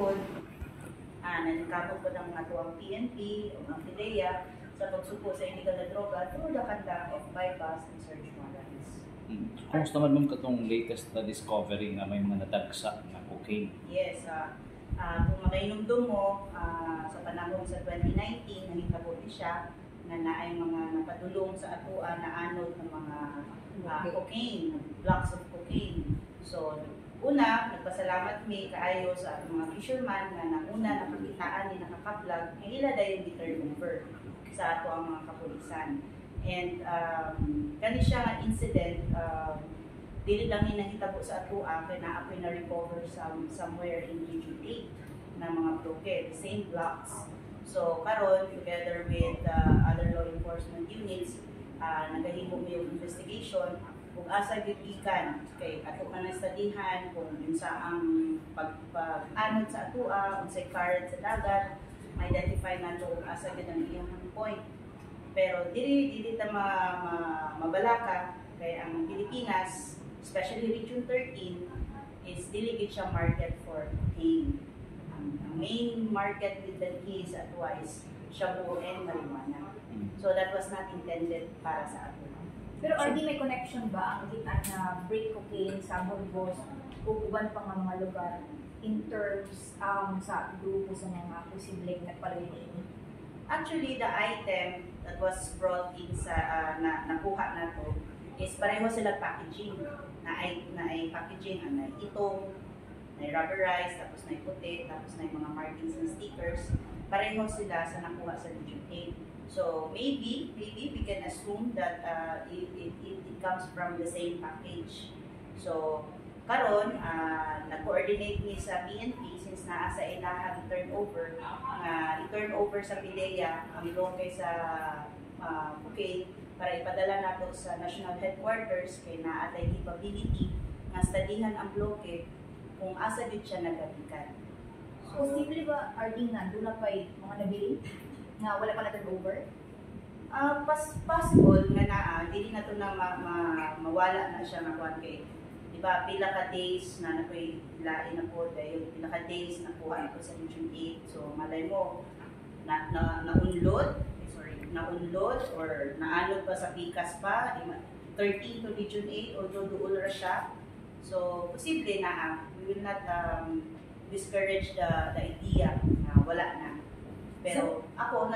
pod, nanikapot po ng mga tuwang PNP o ang PIDEA sa pagsuko sa illegal na droga through the conduct of bypass and search warrants. Kumusta naman mong katong latest na discovery na may mga nadagsa na cocaine? Yes, kung makainumdum mo, sa panahon sa 2019, nahitabo siya na naay mga napadulong sa atua na anod ng mga cocaine, blocks of cocaine. So, una, nagpasalamat mi kaayo sa mga fisherman na nauna nakakitaan ni nakakaplag, nga ila dayon di-turnover sa ato ang mga kapulisan. And kani siya nga incident, dili lang ni nahitabo sa atua kay naapoy na recover somewhere in Region 8 na mga bloke, the same blocks. So karon together with other law enforcement units, nagahimo mi yung investigation kung asa gyud gikan kay ato man studyhan kung unsa ang pag-anod sa atua, unsay current sa dagat, ma-identify nato kung asa gyud ang iyang point. Pero dili ta mabalaka kay ang Pilipinas, especially Region 13, is dili gid siya market for cocaine. Ang main market with the keys at is shabu and marijuana. So that was not intended para sa ato. Pero RD, may connection ba ang kita na break cocaine sa Burgos o uban pa nga mga lugar in terms sa grupo sa mga posibleng nagpalawin? Actually, the item that was brought in sa nakuha na to is pareho sila packaging. Na ay packaging, na itong, na rubberized, tapos na puti, tapos na mga markings and stickers. Pareho sila sa nakuha sa Region 8. So maybe we can assume that it comes from the same package. So karon nag-coordinate ni sa PNP since naa sa ilaha i-turn over sa PIDEA ang bloke sa cocaine para ipadala nato sa national headquarters kay naatay capability nga studyhan ang bloke kung asa gid siya nagagikan. So, posible ba RD nga doon na pa'y mga nabili nga wala pa na over? Possible nga dili na to na mawala na siya nga kuan kay diba pila ka days na nakoy lain na po dahil pila ka days na kuha ko sa Region 8. So malay mo naunlod or naanod pa sa pikas pa 13 to Region 8 although duol ra siya. So posible na we will not discourage the idea na wala na. Pero ako